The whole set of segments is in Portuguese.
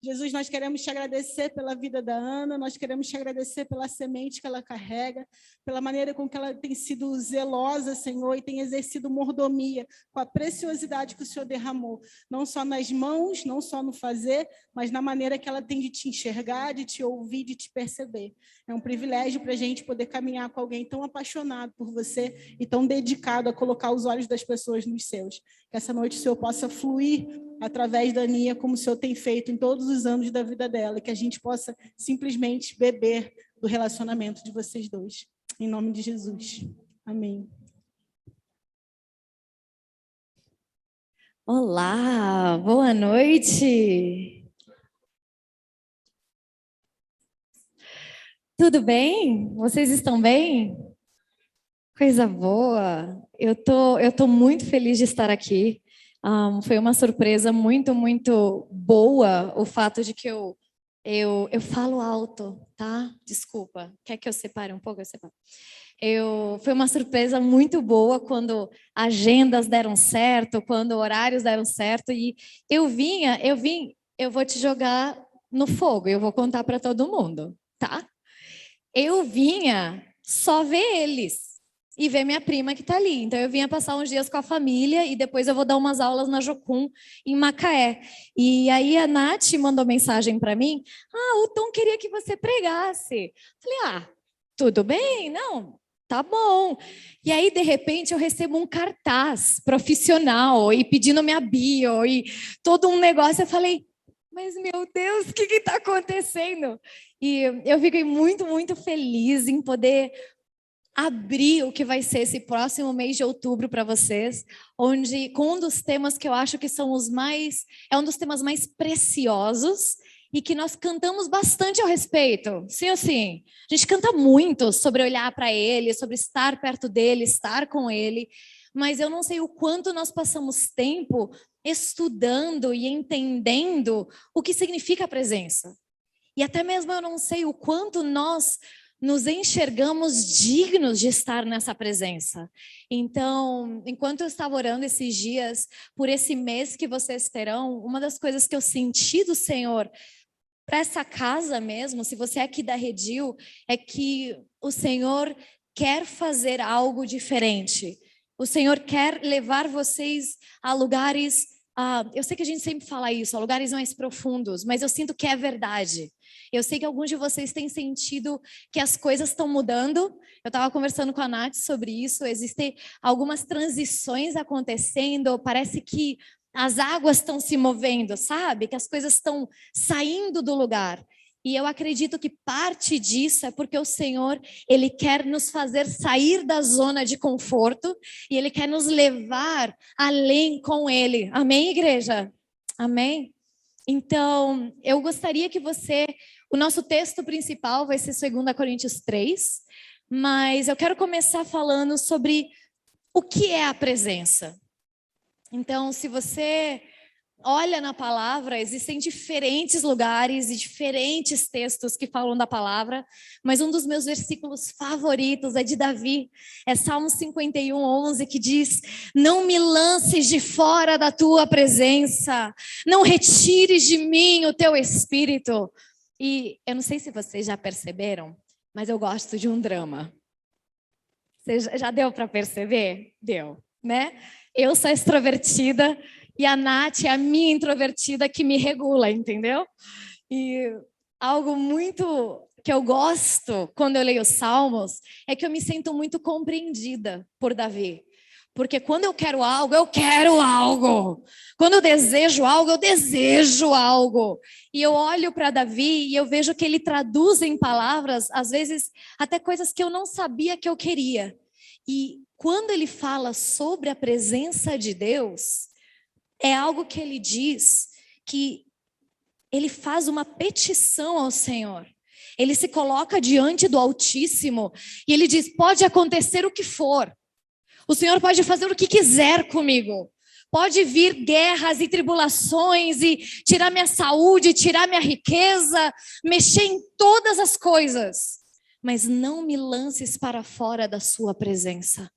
Jesus, nós queremos te agradecer pela vida da Ana, nós queremos te agradecer pela semente que ela carrega, pela maneira com que ela tem sido zelosa, Senhor, e tem exercido mordomia, com a preciosidade que o Senhor derramou, não só nas mãos, não só no fazer, mas na maneira que ela tem de te enxergar, de te ouvir, de te perceber. É um privilégio para a gente poder caminhar com alguém tão apaixonado por você e tão dedicado a colocar os olhos das pessoas nos seus. Que essa noite o Senhor possa fluir através da Aninha, como o Senhor tem feito em todos os anos da vida dela, e que a gente possa simplesmente beber do relacionamento de vocês dois. Em nome de Jesus. Amém. Olá, boa noite. Tudo bem? Vocês estão bem? Coisa boa. Eu tô muito feliz de estar aqui. Foi uma surpresa muito, muito boa o fato de que eu falo alto, tá? Desculpa. Quer que eu separe um pouco? Eu separo. Foi uma surpresa muito boa quando agendas deram certo, quando horários deram certo. E eu vou te jogar no fogo, eu vou contar para todo mundo, tá? Eu vinha só ver eles e ver minha prima que está ali. Então, eu vinha passar uns dias com a família e depois eu vou dar umas aulas na Jocum, em Macaé. E aí a Nath mandou mensagem para mim, o Tom queria que você pregasse. Falei, tudo bem, não, tá bom. E aí, de repente, eu recebo um cartaz profissional e pedindo minha bio e todo um negócio. Eu falei, mas meu Deus, o que está acontecendo? E eu fiquei muito, muito feliz em poder abrir o que vai ser esse próximo mês de outubro para vocês, onde com um dos temas que eu acho que são é um dos temas mais preciosos e que nós cantamos bastante ao respeito, sim ou sim? A gente canta muito sobre olhar para ele, sobre estar perto dele, estar com ele, mas eu não sei o quanto nós passamos tempo estudando e entendendo o que significa a presença. E até mesmo eu não sei o quanto nós nos enxergamos dignos de estar nessa presença. Então, enquanto eu estava orando esses dias, por esse mês que vocês terão, uma das coisas que eu senti do Senhor para essa casa mesmo, se você é aqui da Redil, é que o Senhor quer fazer algo diferente. O Senhor quer levar vocês a lugares, eu sei que a gente sempre fala isso, a lugares mais profundos, mas eu sinto que é verdade. Eu sei que alguns de vocês têm sentido que as coisas estão mudando. Eu estava conversando com a Nath sobre isso. Existem algumas transições acontecendo. Parece que as águas estão se movendo, sabe? Que as coisas estão saindo do lugar. E eu acredito que parte disso é porque o Senhor, Ele quer nos fazer sair da zona de conforto e Ele quer nos levar além com Ele. Amém, igreja? Amém? Então, eu gostaria que o nosso texto principal vai ser 2 Coríntios 3, mas eu quero começar falando sobre o que é a presença. Então, se você olha na palavra, existem diferentes lugares e diferentes textos que falam da palavra, mas um dos meus versículos favoritos é de Davi, é Salmo 51:11, que diz: não me lances de fora da tua presença, não retires de mim o teu espírito. E eu não sei se vocês já perceberam, mas eu gosto de um drama. Você já deu para perceber? Deu, né? Eu sou extrovertida, e a Nath é a minha introvertida que me regula, entendeu? E algo muito que eu gosto quando eu leio os Salmos é que eu me sinto muito compreendida por Davi. Porque quando eu quero algo, eu quero algo. Quando eu desejo algo. E eu olho para Davi e eu vejo que ele traduz em palavras, às vezes, até coisas que eu não sabia que eu queria. E quando ele fala sobre a presença de Deus, é algo que ele diz que ele faz uma petição ao Senhor. Ele se coloca diante do Altíssimo e ele diz: pode acontecer o que for. O Senhor pode fazer o que quiser comigo. Pode vir guerras e tribulações e tirar minha saúde, tirar minha riqueza, mexer em todas as coisas. Mas não me lances para fora da sua presença.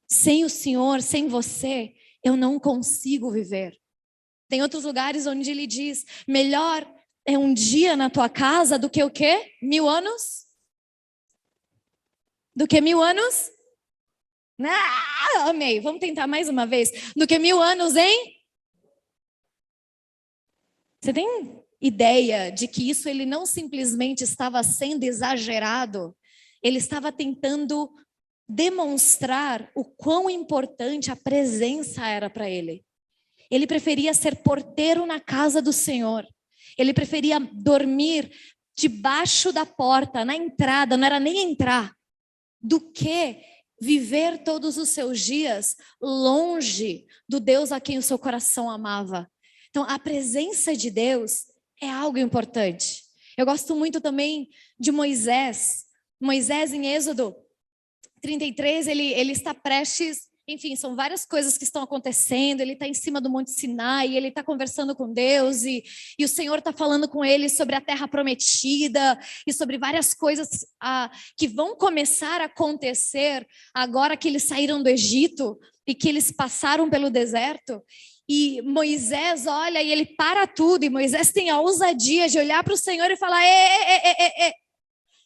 Sem o Senhor, sem você, eu não consigo viver. Tem outros lugares onde ele diz: melhor é um dia na tua casa do que o quê? 1000 anos? Do que 1000 anos? Ah, amei. Vamos tentar mais uma vez. Do que 1000 anos, hein? Você tem ideia de que isso ele não simplesmente estava sendo exagerado? Ele estava tentando demonstrar o quão importante a presença era para ele. Ele preferia ser porteiro na casa do Senhor. Ele preferia dormir debaixo da porta, na entrada, não era nem entrar, do que viver todos os seus dias longe do Deus a quem o seu coração amava. Então, a presença de Deus é algo importante. Eu gosto muito também de Moisés. Moisés, em Êxodo 33, ele está prestes, enfim, são várias coisas que estão acontecendo. Ele está em cima do Monte Sinai, ele está conversando com Deus, e o Senhor está falando com ele sobre a terra prometida e sobre várias coisas que vão começar a acontecer agora que eles saíram do Egito e que eles passaram pelo deserto. E Moisés olha e ele para tudo, e Moisés tem a ousadia de olhar para o Senhor e falar: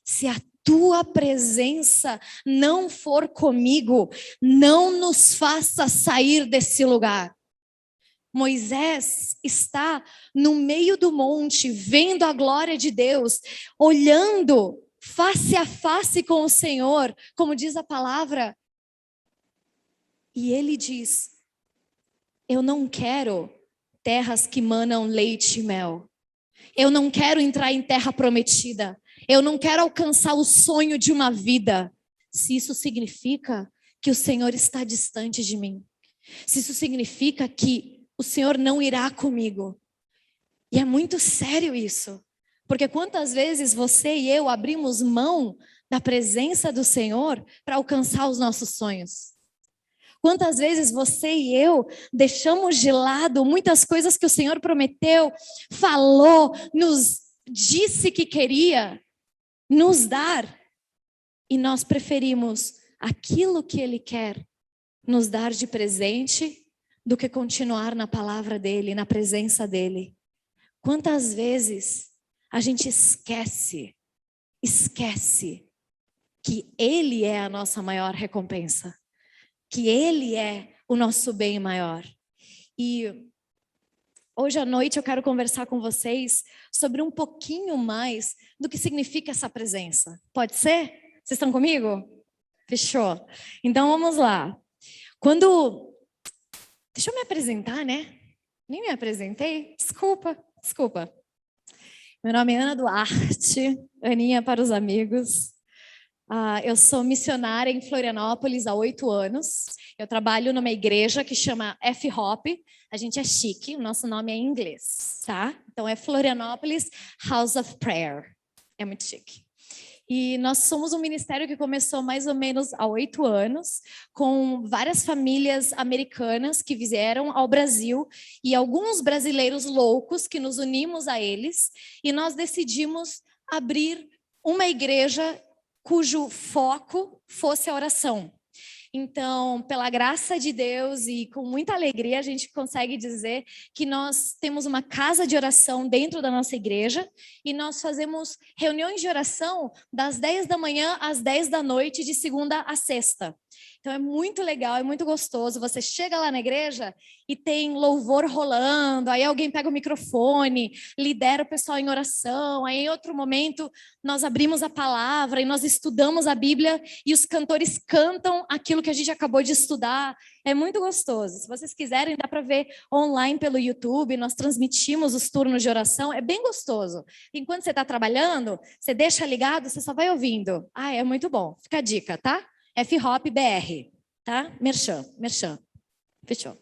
se a tua presença não for comigo, não nos faça sair desse lugar. Moisés está no meio do monte, vendo a glória de Deus, olhando face a face com o Senhor, como diz a palavra. E ele diz: eu não quero terras que manam leite e mel. Eu não quero entrar em terra prometida. Eu não quero alcançar o sonho de uma vida, se isso significa que o Senhor está distante de mim. Se isso significa que o Senhor não irá comigo. E é muito sério isso. Porque quantas vezes você e eu abrimos mão da presença do Senhor para alcançar os nossos sonhos? Quantas vezes você e eu deixamos de lado muitas coisas que o Senhor prometeu, falou, nos disse que queria nos dar, e nós preferimos aquilo que Ele quer nos dar de presente do que continuar na palavra dEle, na presença dEle. Quantas vezes a gente esquece que Ele é a nossa maior recompensa, que Ele é o nosso bem maior. E hoje à noite eu quero conversar com vocês sobre um pouquinho mais do que significa essa presença. Pode ser? Vocês estão comigo? Fechou. Então vamos lá. Deixa eu me apresentar, né? Nem me apresentei. Desculpa. Meu nome é Ana Duarte, Aninha para os amigos. Eu sou missionária em Florianópolis há 8 anos. Eu trabalho numa igreja que chama F-Hop. A gente é chique, o nosso nome é em inglês, tá? Então é Florianópolis House of Prayer. É muito chique. E nós somos um ministério que começou mais ou menos há 8 anos, com várias famílias americanas que vieram ao Brasil e alguns brasileiros loucos que nos unimos a eles, e nós decidimos abrir uma igreja cujo foco fosse a oração. Então, pela graça de Deus e com muita alegria, a gente consegue dizer que nós temos uma casa de oração dentro da nossa igreja e nós fazemos reuniões de oração das 10 da manhã às 10 da noite, de segunda a sexta. Então, é muito legal, é muito gostoso. Você chega lá na igreja e tem louvor rolando, aí alguém pega o microfone, lidera o pessoal em oração, aí em outro momento nós abrimos a palavra e nós estudamos a Bíblia e os cantores cantam aquilo que a gente acabou de estudar. É muito gostoso. Se vocês quiserem, dá para ver online pelo YouTube, nós transmitimos os turnos de oração, é bem gostoso. Enquanto você está trabalhando, você deixa ligado, você só vai ouvindo. É muito bom. Fica a dica, tá? F-Hop BR, tá? Merchan. Fechou.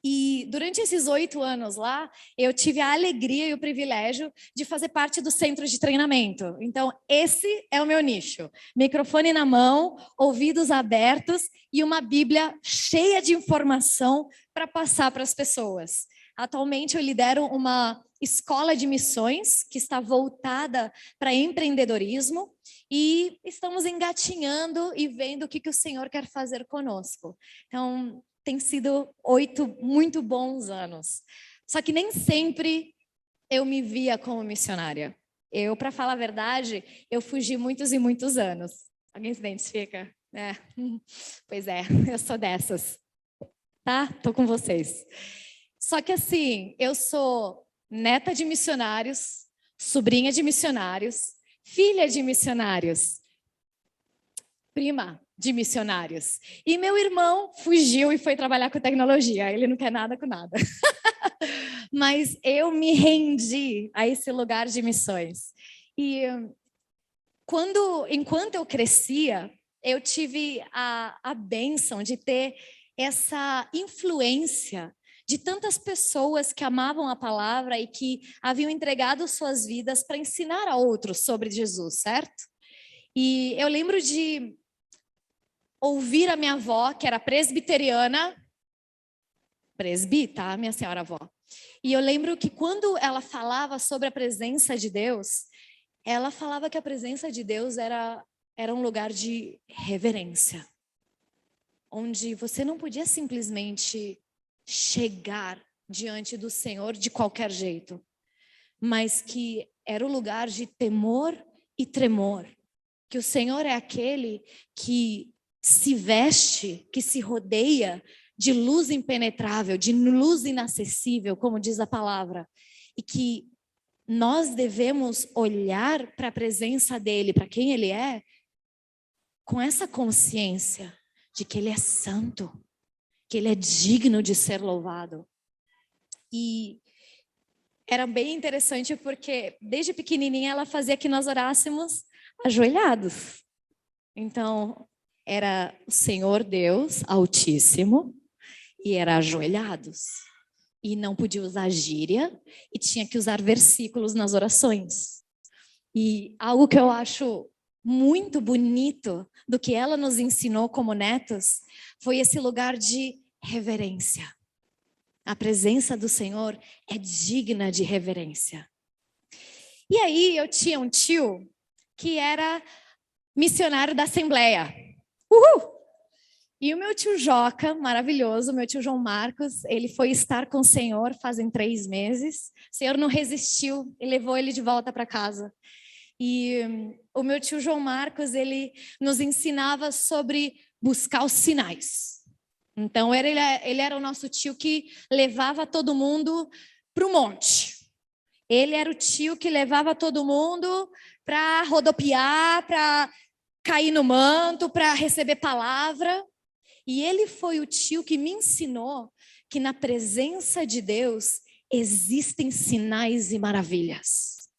E durante esses 8 anos lá, eu tive a alegria e o privilégio de fazer parte do centro de treinamento. Então, esse é o meu nicho. Microfone na mão, ouvidos abertos e uma Bíblia cheia de informação para passar para as pessoas. Atualmente, eu lidero uma escola de missões que está voltada para empreendedorismo e estamos engatinhando e vendo o que o Senhor quer fazer conosco. Então, tem sido 8 muito bons anos. Só que nem sempre eu me via como missionária. Eu, para falar a verdade, eu fugi muitos e muitos anos. Alguém se identifica? É. Pois é, eu sou dessas. Tá? Tô com vocês. Só que assim, eu sou neta de missionários, sobrinha de missionários, filha de missionários, prima de missionários. E meu irmão fugiu e foi trabalhar com tecnologia. Ele não quer nada com nada. Mas eu me rendi a esse lugar de missões. E enquanto eu crescia, eu tive a bênção de ter essa influência de tantas pessoas que amavam a palavra e que haviam entregado suas vidas para ensinar a outros sobre Jesus, certo? E eu lembro de ouvir a minha avó, que era presbiteriana, tá, minha senhora avó. E eu lembro que quando ela falava sobre a presença de Deus, ela falava que a presença de Deus era um lugar de reverência, onde você não podia simplesmente chegar diante do Senhor de qualquer jeito, mas que era o lugar de temor e tremor, que o Senhor é aquele que se veste, que se rodeia de luz impenetrável, de luz inacessível, como diz a palavra, e que nós devemos olhar para a presença dele, para quem ele é, com essa consciência de que ele é santo, que ele é digno de ser louvado. E era bem interessante porque desde pequenininha ela fazia que nós orássemos ajoelhados. Então, era o Senhor Deus Altíssimo e era ajoelhados. E não podia usar gíria e tinha que usar versículos nas orações. E algo que eu acho muito bonito do que ela nos ensinou como netos foi esse lugar de reverência. A presença do Senhor é digna de reverência. E aí eu tinha um tio que era missionário da Assembleia. Uhul! E o meu tio Joca, maravilhoso, meu tio João Marcos, ele foi estar com o Senhor fazem 3 meses. O Senhor não resistiu e levou ele de volta para casa. E o meu tio João Marcos, ele nos ensinava sobre buscar os sinais. Então, ele era o nosso tio que levava todo mundo para o monte. Ele era o tio que levava todo mundo para rodopiar, para cair no manto, para receber palavra. E ele foi o tio que me ensinou que na presença de Deus existem sinais e maravilhas.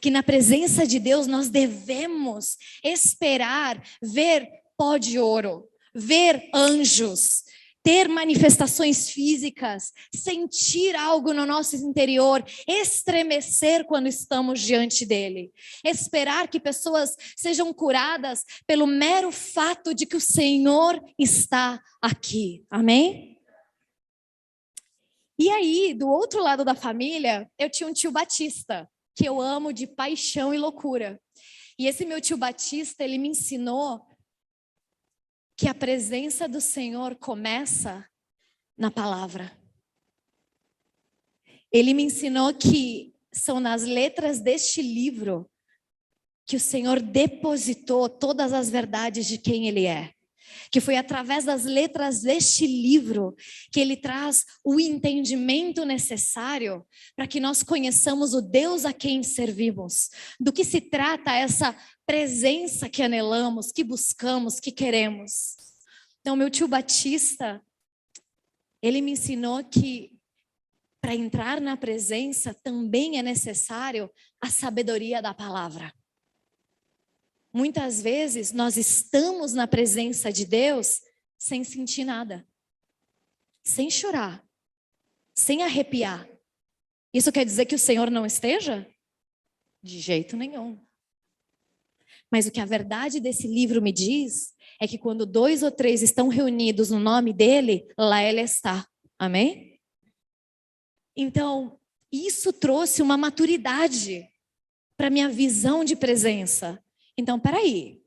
Que na presença de Deus nós devemos esperar ver pó de ouro, ver anjos, ter manifestações físicas, sentir algo no nosso interior, estremecer quando estamos diante dele, esperar que pessoas sejam curadas pelo mero fato de que o Senhor está aqui. Amém? E aí, do outro lado da família, eu tinha um tio Batista, que eu amo de paixão e loucura. E esse meu tio Batista, ele me ensinou que a presença do Senhor começa na palavra. Ele me ensinou que são nas letras deste livro que o Senhor depositou todas as verdades de quem Ele é. Que foi através das letras deste livro que Ele traz o entendimento necessário para que nós conheçamos o Deus a quem servimos. Do que se trata essa presença que anelamos, que buscamos, que queremos. Então, meu tio Batista, ele me ensinou que para entrar na presença também é necessário a sabedoria da palavra. Muitas vezes nós estamos na presença de Deus sem sentir nada, sem chorar, sem arrepiar. Isso quer dizer que o Senhor não esteja? De jeito nenhum. Mas o que a verdade desse livro me diz é que quando 2 ou 3 estão reunidos no nome dele, lá ele está. Amém? Então, isso trouxe uma maturidade para minha visão de presença. Então, peraí.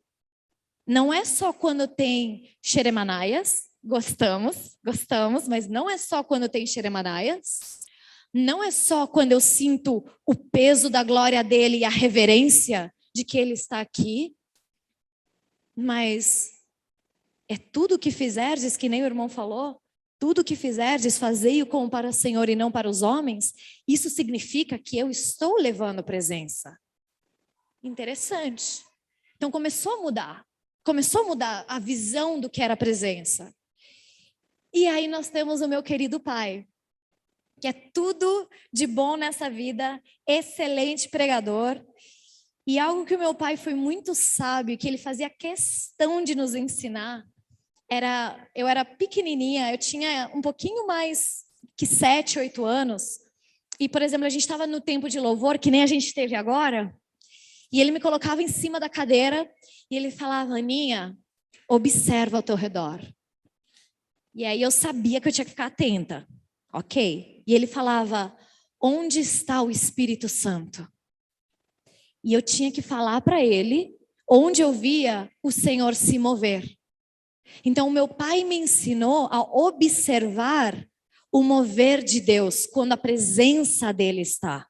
Não é só quando tem xeremanaias, gostamos, mas não é só quando tem xeremanaias. não é só quando eu sinto o peso da glória dele e a reverência de que ele está aqui, mas é tudo que fizerdes, que nem o irmão falou, tudo que fizerdes, fazei-o como para o Senhor e não para os homens. Isso significa que eu estou levando presença. Interessante. Então começou a mudar a visão do que era a presença. E aí nós temos o meu querido pai, que é tudo de bom nessa vida, excelente pregador. E algo que o meu pai foi muito sábio, que ele fazia questão de nos ensinar, eu era pequenininha, eu tinha um pouquinho mais que 7, 8 anos. E, por exemplo, a gente estava no tempo de louvor, que nem a gente teve agora, e ele me colocava em cima da cadeira e ele falava: Aninha, observa ao teu redor. E aí eu sabia que eu tinha que ficar atenta, ok? E ele falava: onde está o Espírito Santo? E eu tinha que falar para ele onde eu via o Senhor se mover. Então, o meu pai me ensinou a observar o mover de Deus quando a presença dele está.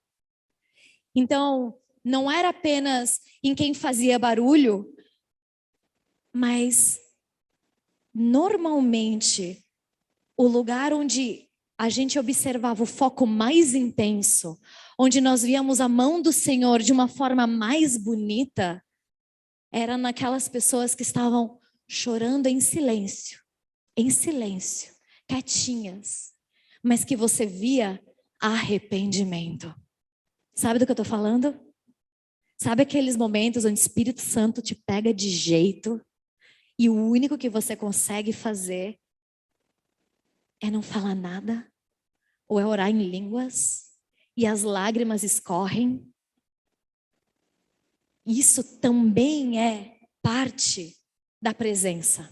Então, não era apenas em quem fazia barulho, mas normalmente o lugar onde a gente observava o foco mais intenso, onde nós víamos a mão do Senhor de uma forma mais bonita, era naquelas pessoas que estavam chorando em silêncio, quietinhas, mas que você via arrependimento. Sabe do que eu estou falando? Sabe aqueles momentos onde o Espírito Santo te pega de jeito e o único que você consegue fazer é não falar nada? Ou é orar em línguas e as lágrimas escorrem? Isso também é parte da presença.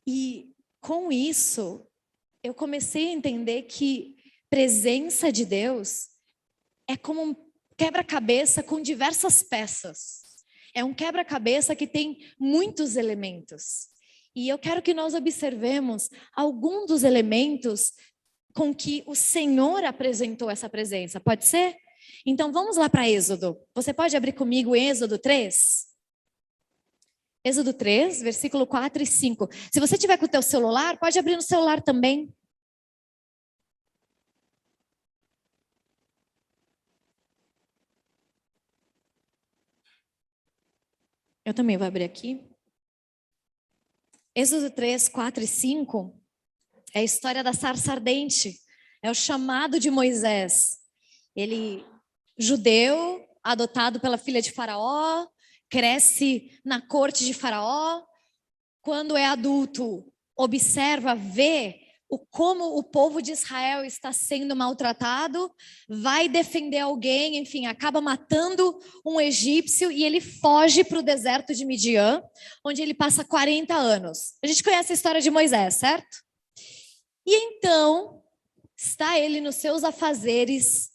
E com isso, eu comecei a entender que presença de Deus é como um quebra-cabeça com diversas peças. É um quebra-cabeça que tem muitos elementos. E eu quero que nós observemos alguns dos elementos com que o Senhor apresentou essa presença. Pode ser? Então vamos lá para Êxodo. Você pode abrir comigo Êxodo 3? Êxodo 3, versículo 4 e 5. Se você tiver com o teu celular, pode abrir no celular também. Eu também vou abrir aqui. Êxodo 3, 4 e 5 é a história da sarça ardente. É o chamado de Moisés. Ele, judeu, adotado pela filha de Faraó, cresce na corte de Faraó. Quando é adulto, observa, vê como o povo de Israel está sendo maltratado, vai defender alguém, enfim, acaba matando um egípcio e ele foge para o deserto de Midian, onde ele passa 40 anos. A gente conhece a história de Moisés, certo? E então, está ele nos seus afazeres,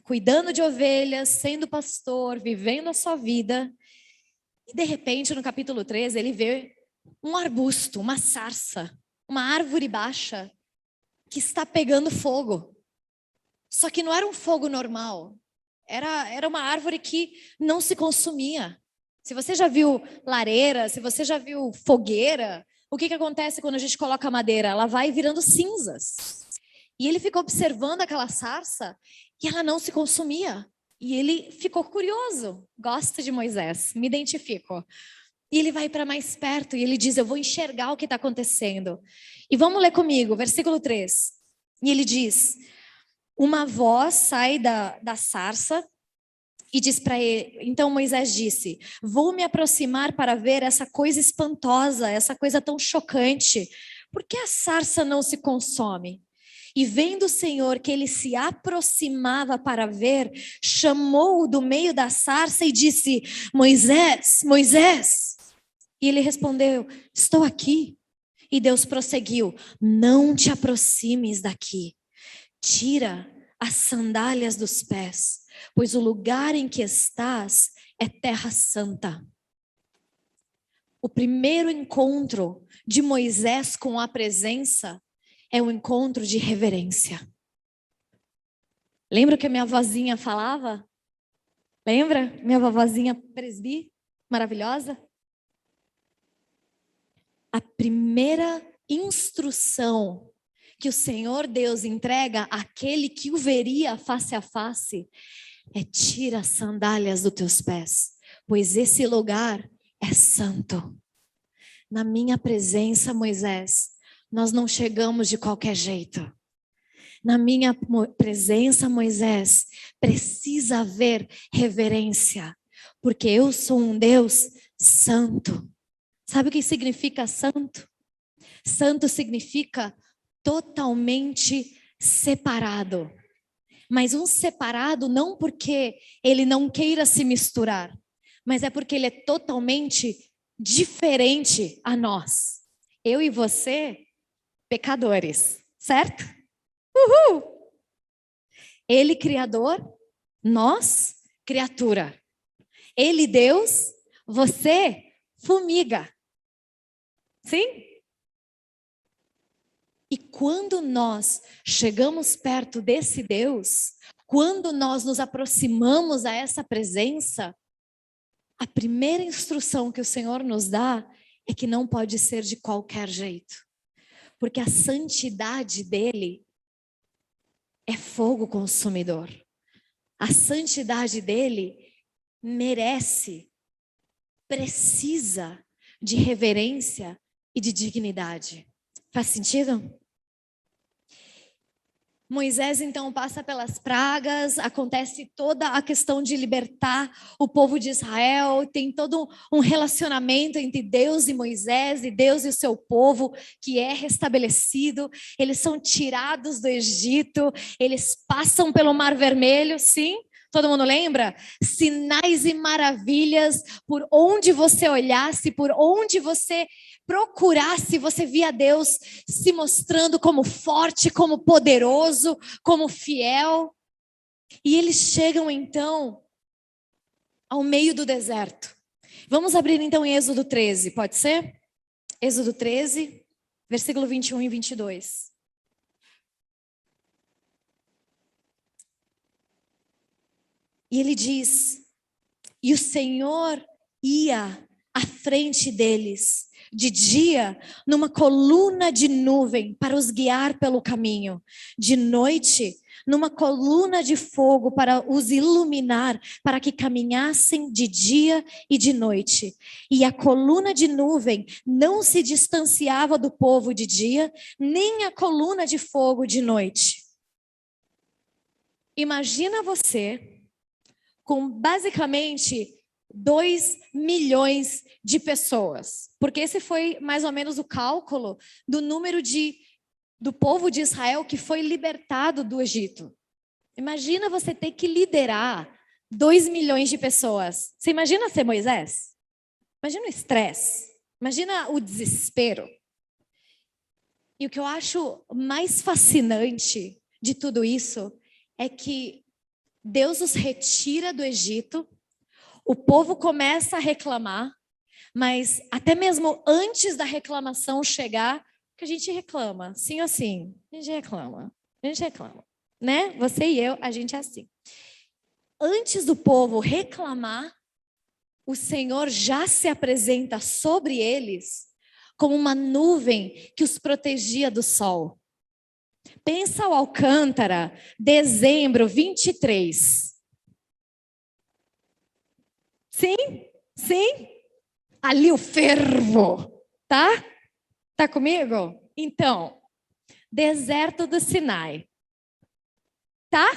cuidando de ovelhas, sendo pastor, vivendo a sua vida. E de repente, no capítulo 13, ele vê um arbusto, uma sarça, uma árvore baixa que está pegando fogo. Só que não era um fogo normal. Era uma árvore que não se consumia. Se você já viu lareira, se você já viu fogueira, o que acontece quando a gente coloca madeira? Ela vai virando cinzas. E ele ficou observando aquela sarça e ela não se consumia. E ele ficou curioso. Gosto de Moisés, me identifico. E ele vai para mais perto e ele diz: eu vou enxergar o que está acontecendo. E vamos ler comigo, versículo 3. E ele diz: uma voz sai da sarça e diz para ele. Então Moisés disse: vou me aproximar para ver essa coisa espantosa, essa coisa tão chocante. Por que a sarça não se consome? E vendo o Senhor que ele se aproximava para ver, chamou-o do meio da sarça e disse: Moisés, Moisés. E ele respondeu: estou aqui. E Deus prosseguiu: não te aproximes daqui. Tira as sandálias dos pés, pois o lugar em que estás é terra santa. O primeiro encontro de Moisés com a presença é um encontro de reverência. Lembra o que a minha vozinha falava? Lembra? Minha vovozinha presbi, maravilhosa? A primeira instrução que o Senhor Deus entrega àquele que o veria face a face é: tira as sandálias dos teus pés, pois esse lugar é santo. Na minha presença, Moisés, nós não chegamos de qualquer jeito. Na minha presença, Moisés, precisa haver reverência, porque eu sou um Deus santo. Sabe o que significa santo? Santo significa totalmente separado. Mas um separado não porque ele não queira se misturar, mas é porque ele é totalmente diferente a nós. Eu e você, pecadores, certo? Uhul! Ele criador, nós criatura. Ele Deus, você formiga. Sim? E quando nós chegamos perto desse Deus, quando nós nos aproximamos a essa presença, a primeira instrução que o Senhor nos dá é que não pode ser de qualquer jeito. Porque a santidade dele é fogo consumidor. A santidade dele merece, precisa de reverência e de dignidade. Faz sentido? Moisés então passa pelas pragas, acontece toda a questão de libertar o povo de Israel, tem todo um relacionamento entre Deus e Moisés, e Deus e o seu povo, que é restabelecido. Eles são tirados do Egito, eles passam pelo Mar Vermelho, sim? Todo mundo lembra? Sinais e maravilhas, por onde você olhasse, por onde você procurasse, você via Deus se mostrando como forte, como poderoso, como fiel. E eles chegam então ao meio do deserto. Vamos abrir então em Êxodo 13, pode ser? Êxodo 13, versículo 21 e 22. E ele diz: e o Senhor ia à frente deles, de dia, numa coluna de nuvem para os guiar pelo caminho, de noite, numa coluna de fogo para os iluminar, para que caminhassem de dia e de noite. E a coluna de nuvem não se distanciava do povo de dia, nem a coluna de fogo de noite. Imagina você com basicamente 2 milhões de pessoas, porque esse foi mais ou menos o cálculo do número do povo de Israel que foi libertado do Egito. Imagina você ter que liderar 2 milhões de pessoas. Você imagina ser Moisés? Imagina o estresse, imagina o desespero. E o que eu acho mais fascinante de tudo isso é que Deus os retira do Egito, o povo começa a reclamar, mas até mesmo antes da reclamação chegar, que a gente reclama, sim ou sim? A gente reclama, né? Você e eu, a gente é assim. Antes do povo reclamar, o Senhor já se apresenta sobre eles como uma nuvem que os protegia do sol. Pensa o Alcântara, dezembro 23. Sim? Sim? Ali o fervo, tá? Tá comigo? Então, deserto do Sinai. Tá?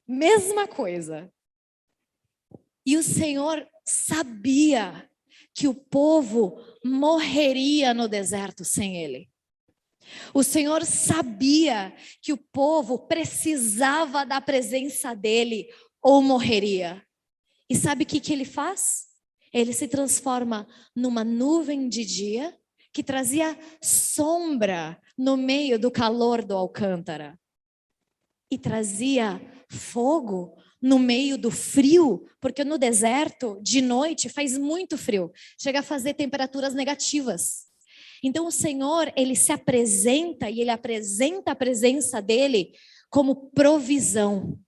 Mesma coisa. E o Senhor sabia que o povo morreria no deserto sem ele. O Senhor sabia que o povo precisava da presença dele ou morreria. E sabe o que ele faz? Ele se transforma numa nuvem de dia que trazia sombra no meio do calor do Alcântara. E trazia fogo no meio do frio, porque no deserto, de noite, faz muito frio. Chega a fazer temperaturas negativas. Então o Senhor, ele se apresenta e ele apresenta a presença dele como provisão.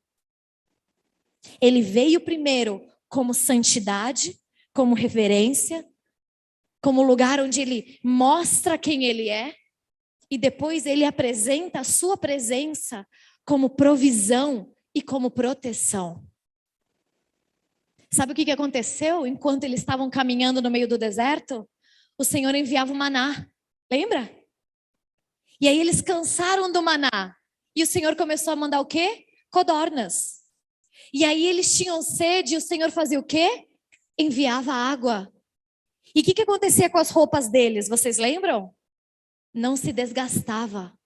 Ele veio primeiro como santidade, como reverência, como lugar onde ele mostra quem ele é, e depois ele apresenta a sua presença como provisão e como proteção. Sabe o que aconteceu enquanto eles estavam caminhando no meio do deserto? O Senhor enviava o maná, lembra? E aí eles cansaram do maná, e o Senhor começou a mandar o quê? Codornas. E aí eles tinham sede, e o Senhor fazia o quê? Enviava água. E o que acontecia com as roupas deles, vocês lembram? Não se desgastava.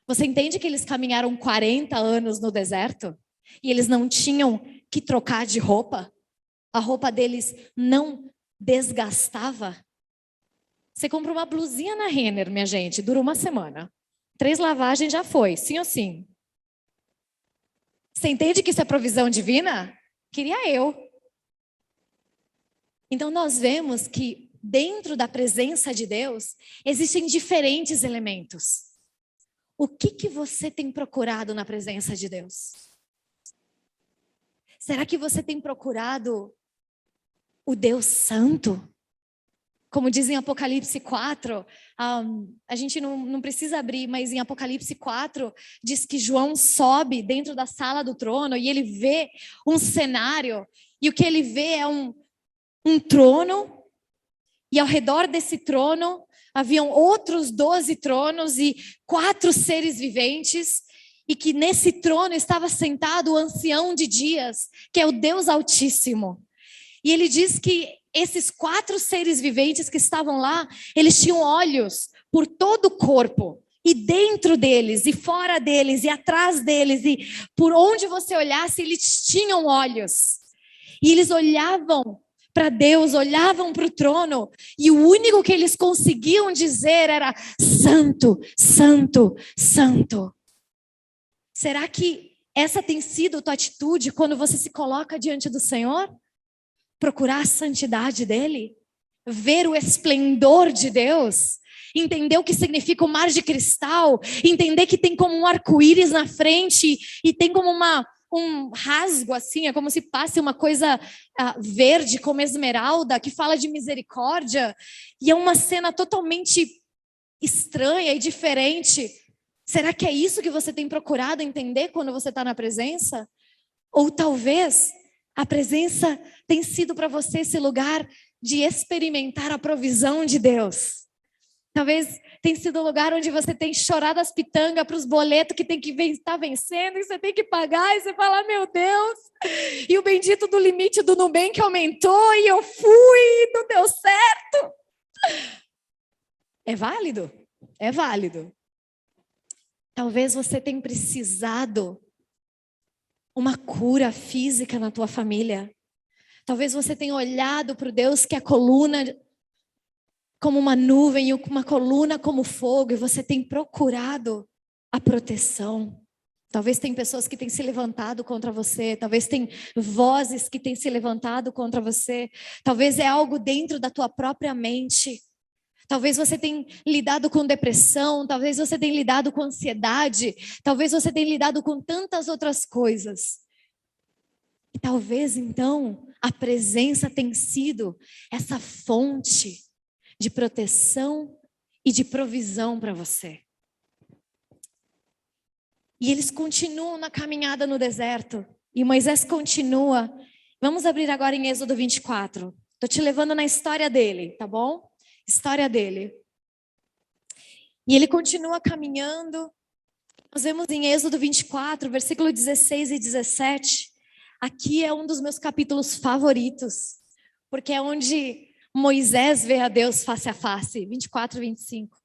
Você entende que eles caminharam 40 anos no deserto? E eles não tinham que trocar de roupa? A roupa deles não desgastava? Você compra uma blusinha na Renner, minha gente, dura uma semana. 3 lavagens já foi, sim ou sim? Você entende que isso é provisão divina? Queria eu. Então nós vemos que dentro da presença de Deus existem diferentes elementos. O que você tem procurado na presença de Deus? Será que você tem procurado o Deus Santo? Como diz em Apocalipse 4, a gente não precisa abrir, mas em Apocalipse 4, diz que João sobe dentro da sala do trono e ele vê um cenário, e o que ele vê é um trono, e ao redor desse trono haviam outros 12 tronos e 4 seres viventes, e que nesse trono estava sentado o ancião de dias, que é o Deus Altíssimo. E ele diz que esses 4 seres viventes que estavam lá, eles tinham olhos por todo o corpo, e dentro deles, e fora deles, e atrás deles, e por onde você olhasse, eles tinham olhos. E eles olhavam para Deus, olhavam para o trono, e o único que eles conseguiam dizer era: Santo, Santo, Santo. Será que essa tem sido a tua atitude quando você se coloca diante do Senhor? Procurar a santidade dele? Ver o esplendor de Deus? Entender o que significa o mar de cristal? Entender que tem como um arco-íris na frente e tem como um rasgo assim, é como se passe uma coisa verde como esmeralda, que fala de misericórdia, e é uma cena totalmente estranha e diferente. Será que é isso que você tem procurado entender quando você está na presença? Ou talvez a presença tem sido para você esse lugar de experimentar a provisão de Deus. Talvez tenha sido o lugar onde você tem chorado as pitangas para os boletos que tem que estar vencendo, e você tem que pagar, e você fala: meu Deus, e o bendito do limite do Nubank aumentou, e eu fui, e não deu certo. É válido? É válido. Talvez você tenha precisado uma cura física na tua família. Talvez você tenha olhado para o Deus que é a coluna como uma nuvem e uma coluna como fogo, e você tem procurado a proteção. Talvez tem pessoas que têm se levantado contra você, talvez tem vozes que têm se levantado contra você, talvez é algo dentro da tua própria mente. Talvez você tenha lidado com depressão, talvez você tenha lidado com ansiedade, talvez você tenha lidado com tantas outras coisas. E talvez então a presença tenha sido essa fonte de proteção e de provisão para você. E eles continuam na caminhada no deserto, e Moisés continua. Vamos abrir agora em Êxodo 24. Estou te levando na história dele, tá bom? História dele. E ele continua caminhando. Nós vemos em Êxodo 24, versículo 16 e 17. Aqui é um dos meus capítulos favoritos, porque é onde Moisés vê a Deus face a face, 24 e 25.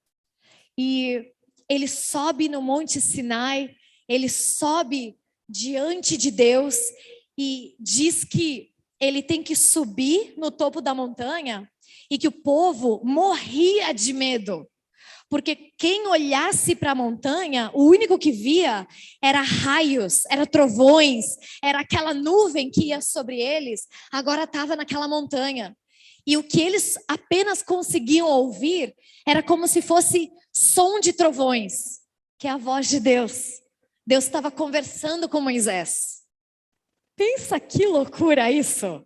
E ele sobe no Monte Sinai, ele sobe diante de Deus e diz que ele tem que subir no topo da montanha, e que o povo morria de medo, porque quem olhasse para a montanha, o único que via era raios, era trovões, era aquela nuvem que ia sobre eles, agora estava naquela montanha. E o que eles apenas conseguiam ouvir era como se fosse som de trovões, que é a voz de Deus. Deus estava conversando com Moisés. Pensa que loucura isso!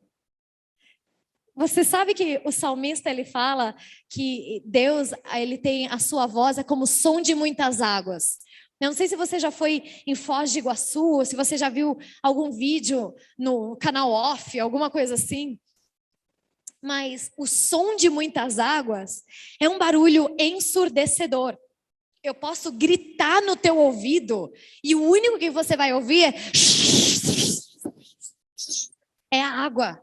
Você sabe que o salmista, ele fala que Deus, ele tem a sua voz, é como o som de muitas águas. Eu não sei se você já foi em Foz de Iguaçu, ou se você já viu algum vídeo no canal Off, alguma coisa assim. Mas o som de muitas águas é um barulho ensurdecedor. Eu posso gritar no teu ouvido e o único que você vai ouvir é a água.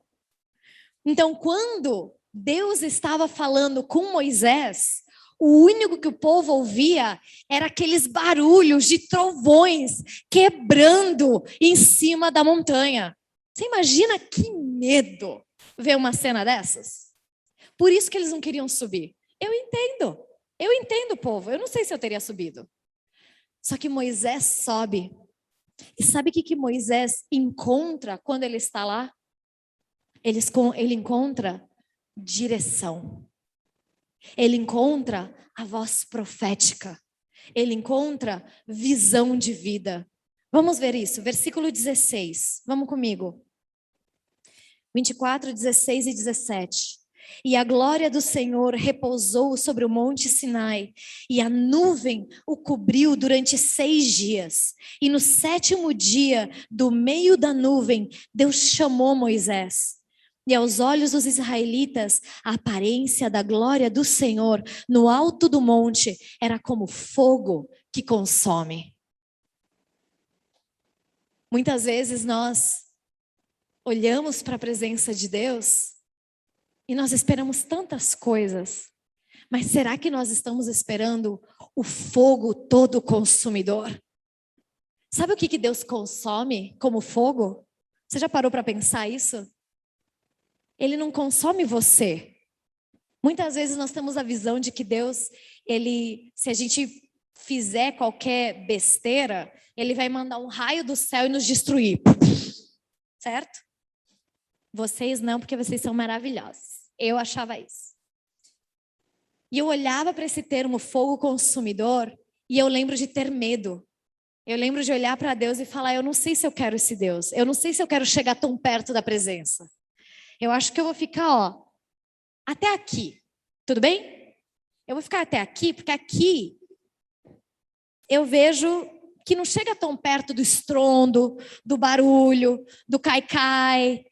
Então, quando Deus estava falando com Moisés, o único que o povo ouvia era aqueles barulhos de trovões quebrando em cima da montanha. Você imagina que medo ver uma cena dessas? Por isso que eles não queriam subir. Eu entendo, povo. Eu não sei se eu teria subido. Só que Moisés sobe. E sabe o que Moisés encontra quando ele está lá? Ele encontra direção. Ele encontra a voz profética. Ele encontra visão de vida. Vamos ver isso. Versículo 16. Vamos comigo. 24, 16 e 17. E a glória do Senhor repousou sobre o monte Sinai, e a nuvem o cobriu durante 6 dias. E no 7º dia, do meio da nuvem, Deus chamou Moisés. E aos olhos dos israelitas, a aparência da glória do Senhor no alto do monte era como fogo que consome. Muitas vezes nós olhamos para a presença de Deus e nós esperamos tantas coisas, mas será que nós estamos esperando o fogo todo consumidor? Sabe o que Deus consome como fogo? Você já parou para pensar isso? Ele não consome você. Muitas vezes nós temos a visão de que Deus, se a gente fizer qualquer besteira, ele vai mandar um raio do céu e nos destruir. Certo? Vocês não, porque vocês são maravilhosos. Eu achava isso. E eu olhava para esse termo fogo consumidor e eu lembro de ter medo. Eu lembro de olhar para Deus e falar, eu não sei se eu quero esse Deus. Eu não sei se eu quero chegar tão perto da presença. Eu acho que eu vou ficar, até aqui. Tudo bem? Eu vou ficar até aqui, porque aqui eu vejo que não chega tão perto do estrondo, do barulho, do cai-cai.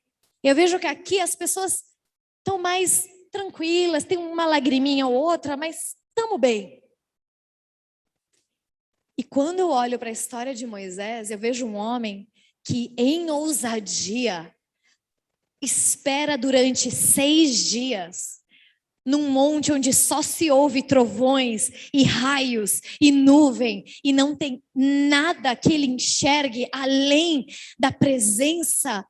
Eu vejo que aqui as pessoas estão mais tranquilas, tem uma lagriminha ou outra, mas estamos bem. E quando eu olho para a história de Moisés, eu vejo um homem que em ousadia espera durante 6 dias num monte onde só se ouve trovões e raios e nuvem e não tem nada que ele enxergue além da presença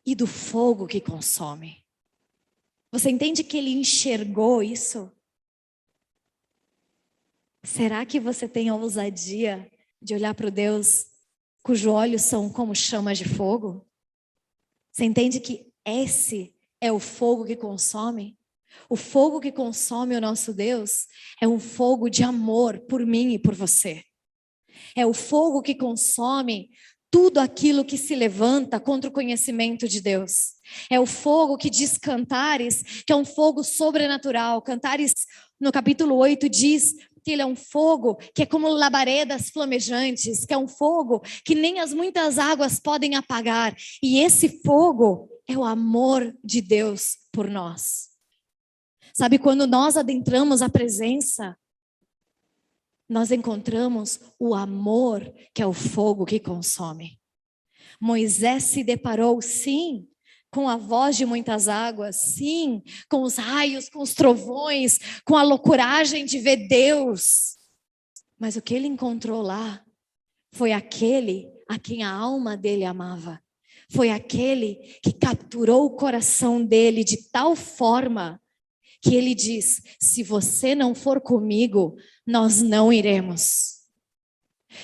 e do fogo que consome. Você entende que ele enxergou isso? Será que você tem a ousadia de olhar para o Deus cujos olhos são como chamas de fogo? Você entende que esse é o fogo que consome? O fogo que consome o nosso Deus é um fogo de amor por mim e por você. É o fogo que consome tudo aquilo que se levanta contra o conhecimento de Deus. É o fogo que diz Cantares, que é um fogo sobrenatural. Cantares, no capítulo 8, diz que ele é um fogo que é como labaredas flamejantes, que é um fogo que nem as muitas águas podem apagar. E esse fogo é o amor de Deus por nós. Sabe, quando nós adentramos a presença, nós encontramos o amor, que é o fogo que consome. Moisés se deparou, sim, com a voz de muitas águas, sim, com os raios, com os trovões, com a loucuragem de ver Deus. Mas o que ele encontrou lá foi aquele a quem a alma dele amava. Foi aquele que capturou o coração dele de tal forma que ele diz: se você não for comigo, nós não iremos.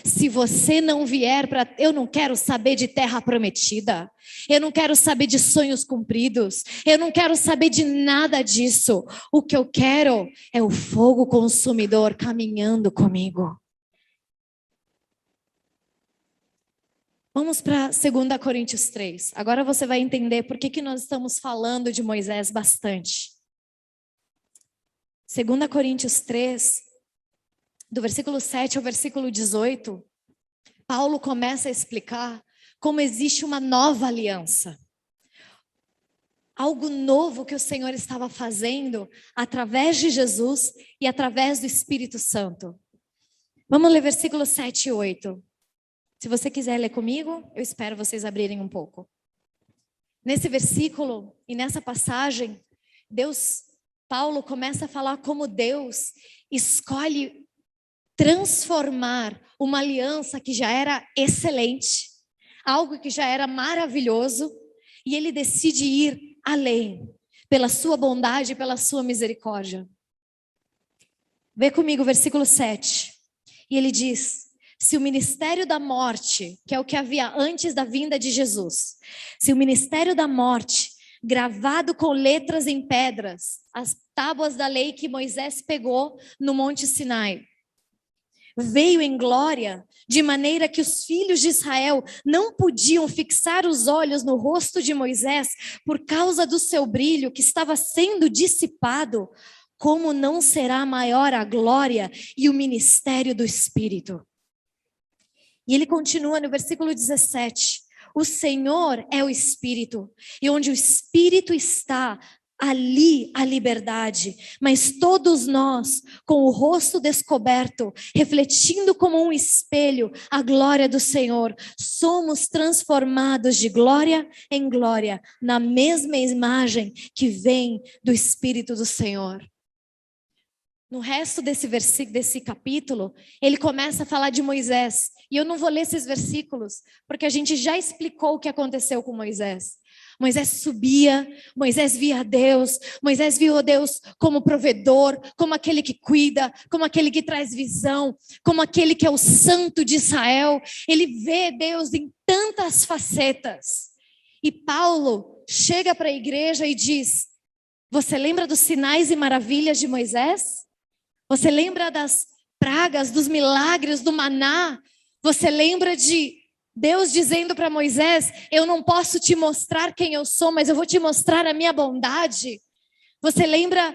Se você não vier para... Eu não quero saber de terra prometida. Eu não quero saber de sonhos cumpridos. Eu não quero saber de nada disso. O que eu quero é o fogo consumidor caminhando comigo. Vamos para 2 Coríntios 3. Agora você vai entender por que nós estamos falando de Moisés bastante. 2 Coríntios 3, do versículo 7 ao versículo 18, Paulo começa a explicar como existe uma nova aliança. Algo novo que o Senhor estava fazendo através de Jesus e através do Espírito Santo. Vamos ler versículos 7 e 8. Se você quiser ler comigo, eu espero vocês abrirem um pouco. Nesse versículo e nessa passagem, Paulo começa a falar como Deus escolhe transformar uma aliança que já era excelente, algo que já era maravilhoso, e ele decide ir além, pela sua bondade e pela sua misericórdia. Vê comigo o versículo 7. E ele diz: se o ministério da morte, que é o que havia antes da vinda de Jesus, se o ministério da morte, gravado com letras em pedras, as tábuas da lei que Moisés pegou no Monte Sinai, veio em glória, de maneira que os filhos de Israel não podiam fixar os olhos no rosto de Moisés por causa do seu brilho que estava sendo dissipado, como não será maior a glória e o ministério do Espírito? E ele continua no versículo 17: o Senhor é o Espírito, e onde o Espírito está, ali a liberdade, mas todos nós, com o rosto descoberto, refletindo como um espelho a glória do Senhor, somos transformados de glória em glória, na mesma imagem que vem do Espírito do Senhor. No resto desse capítulo, ele começa a falar de Moisés, e eu não vou ler esses versículos, porque a gente já explicou o que aconteceu com Moisés. Moisés subia, Moisés via Deus, Moisés viu Deus como provedor, como aquele que cuida, como aquele que traz visão, como aquele que é o santo de Israel. Ele vê Deus em tantas facetas. E Paulo chega para a igreja e diz: você lembra dos sinais e maravilhas de Moisés? Você lembra das pragas, dos milagres, do maná? Você lembra de Deus dizendo para Moisés: eu não posso te mostrar quem eu sou, mas eu vou te mostrar a minha bondade? Você lembra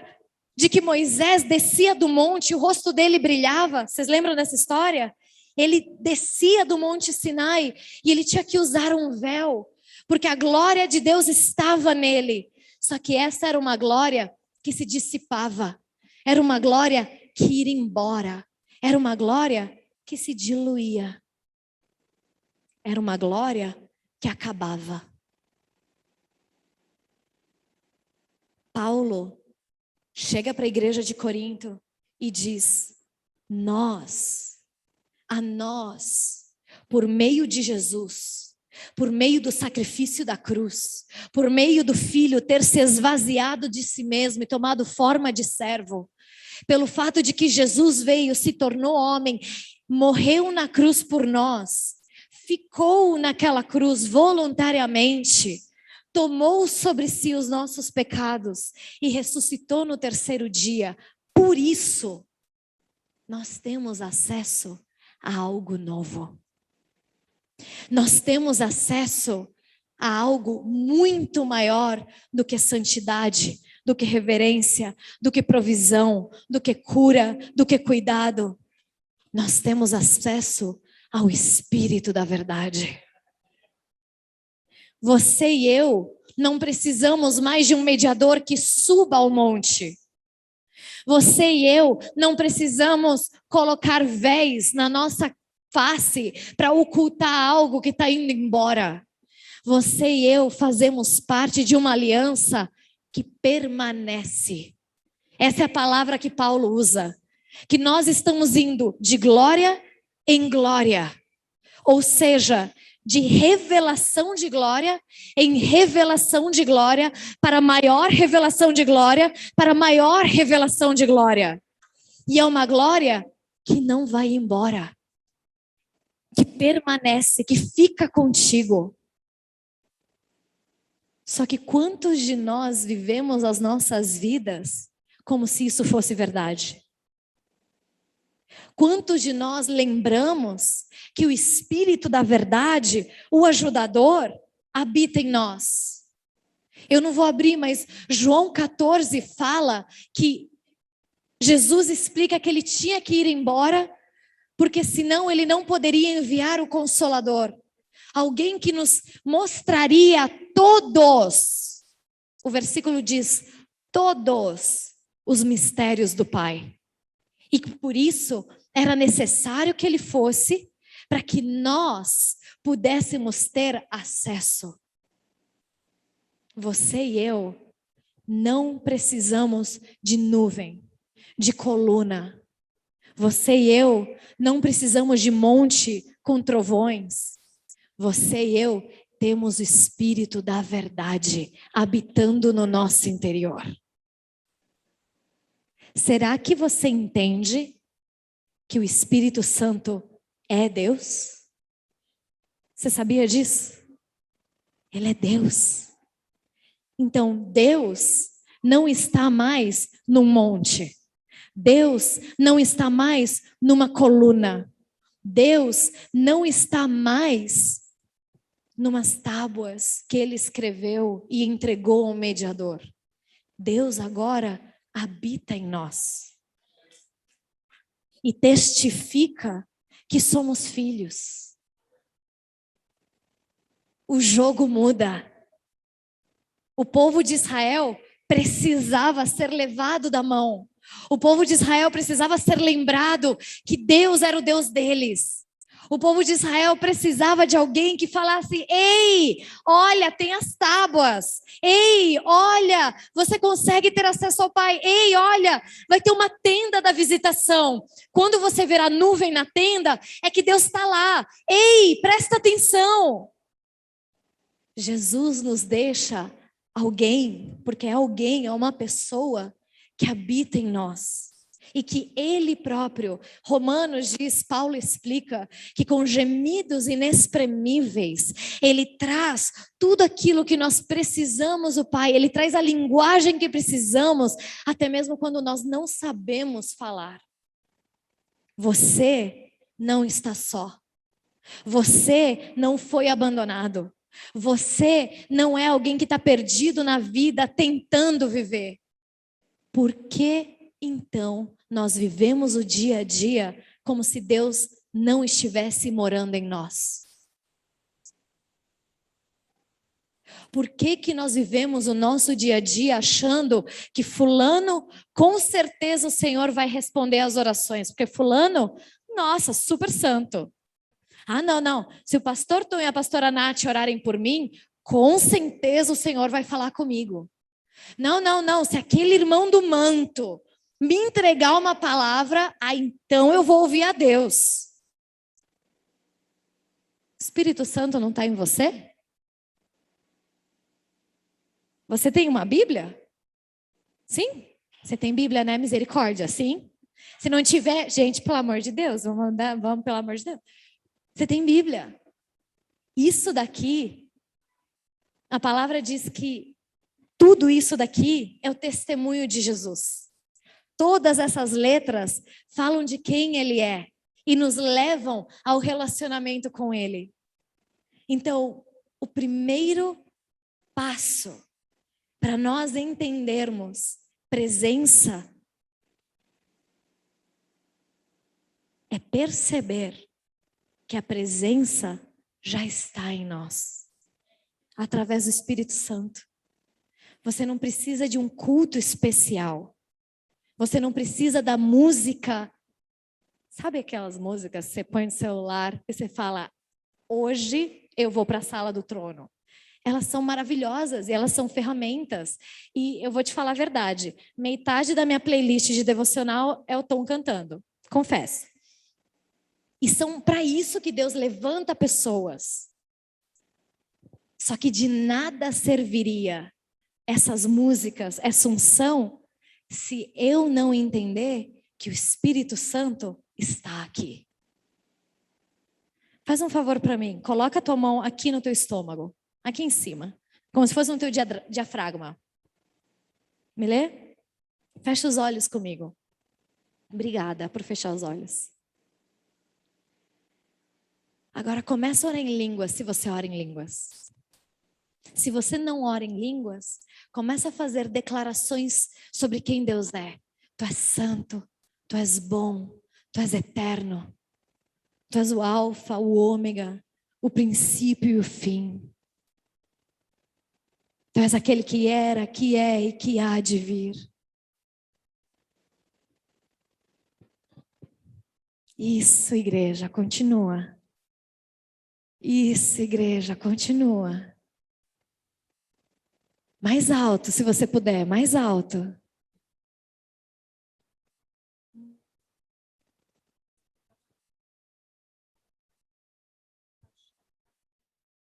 de que Moisés descia do monte, o rosto dele brilhava? Vocês lembram dessa história? Ele descia do monte Sinai e ele tinha que usar um véu, porque a glória de Deus estava nele. Só que essa era uma glória que se dissipava, era uma glória que ia embora, era uma glória que se diluía. Era uma glória que acabava. Paulo chega para a igreja de Corinto e diz: a nós, por meio de Jesus, por meio do sacrifício da cruz, por meio do Filho ter se esvaziado de si mesmo e tomado forma de servo, pelo fato de que Jesus veio, se tornou homem, morreu na cruz por nós, ficou naquela cruz voluntariamente, tomou sobre si os nossos pecados e ressuscitou no terceiro dia. Por isso, nós temos acesso a algo novo. Nós temos acesso a algo muito maior do que santidade, do que reverência, do que provisão, do que cura, do que cuidado. Nós temos acesso ao Espírito da verdade. Você e eu não precisamos mais de um mediador que suba ao monte. Você e eu não precisamos colocar véis na nossa face para ocultar algo que está indo embora. Você e eu fazemos parte de uma aliança que permanece. Essa é a palavra que Paulo usa. Que nós estamos indo de glória em glória, ou seja, de revelação de glória em revelação de glória, para maior revelação de glória, para maior revelação de glória. E é uma glória que não vai embora. que permanece, que fica contigo. Só que quantos de nós vivemos as nossas vidas como se isso fosse verdade? Quantos de nós lembramos que o Espírito da verdade, o ajudador, habita em nós? Eu não vou abrir, mas João 14 fala que Jesus explica que ele tinha que ir embora, porque senão ele não poderia enviar o Consolador. Alguém que nos mostraria todos, o versículo diz, todos os mistérios do Pai. E por isso era necessário que ele fosse, para que nós pudéssemos ter acesso. Você e eu não precisamos de nuvem, de coluna. Você e eu não precisamos de monte com trovões. Você e eu temos o Espírito da verdade habitando no nosso interior. Será que você entende que o Espírito Santo é Deus? Você sabia disso? Ele é Deus. Então, Deus não está mais num monte. Deus não está mais numa coluna. Deus não está mais numas tábuas que ele escreveu e entregou ao mediador. Deus agora habita em nós. E testifica que somos filhos. O jogo muda. O povo de Israel precisava ser levado da mão. O povo de Israel precisava ser lembrado que Deus era o Deus deles. O povo de Israel precisava de alguém que falasse: ei, olha, tem as tábuas. Ei, olha, você consegue ter acesso ao Pai. Ei, olha, vai ter uma tenda da visitação. Quando você ver a nuvem na tenda, é que Deus está lá. Ei, presta atenção. Jesus nos deixa alguém, porque é alguém, é uma pessoa que habita em nós. E que Ele próprio, Romanos diz, Paulo explica, que com gemidos inexprimíveis, Ele traz tudo aquilo que nós precisamos do Pai, Ele traz a linguagem que precisamos, até mesmo quando nós não sabemos falar. Você não está só. Você não foi abandonado. Você não é alguém que está perdido na vida tentando viver. Por que então nós vivemos o dia a dia como se Deus não estivesse morando em nós? Por que nós vivemos o nosso dia a dia achando que fulano, com certeza o Senhor vai responder às orações? Porque fulano, nossa, super santo. Ah, não. Se o pastor Tom e a pastora Nath orarem por mim, com certeza o Senhor vai falar comigo. Não. Se aquele irmão do manto me entregar uma palavra, então eu vou ouvir a Deus. O Espírito Santo não está em você? Você tem uma Bíblia? Sim? Você tem Bíblia, né? Misericórdia, sim? Se não tiver, gente, pelo amor de Deus, vamos pelo amor de Deus. Você tem Bíblia. Isso daqui, a palavra diz que tudo isso daqui é o testemunho de Jesus. Todas essas letras falam de quem Ele é e nos levam ao relacionamento com Ele. Então, o primeiro passo para nós entendermos presença é perceber que a presença já está em nós, através do Espírito Santo. Você não precisa de um culto especial. Você não precisa da música. Sabe aquelas músicas que você põe no celular e você fala, hoje eu vou para a sala do trono. Elas são maravilhosas e elas são ferramentas. E eu vou te falar a verdade, metade da minha playlist de devocional é o Tom cantando, confesso. E são para isso que Deus levanta pessoas. Só que de nada serviria essas músicas, essa unção, se eu não entender que o Espírito Santo está aqui. Faz um favor para mim. Coloca a tua mão aqui no teu estômago. Aqui em cima. Como se fosse no teu diafragma. Me lê? Fecha os olhos comigo. Obrigada por fechar os olhos. Agora começa a orar em línguas, se você ora em línguas. Se você não ora em línguas, começa a fazer declarações sobre quem Deus é. Tu és santo, tu és bom, tu és eterno. Tu és o alfa, o ômega, o princípio e o fim. Tu és aquele que era, que é e que há de vir. Isso, igreja, continua. Isso, igreja, continua. Mais alto, se você puder, mais alto.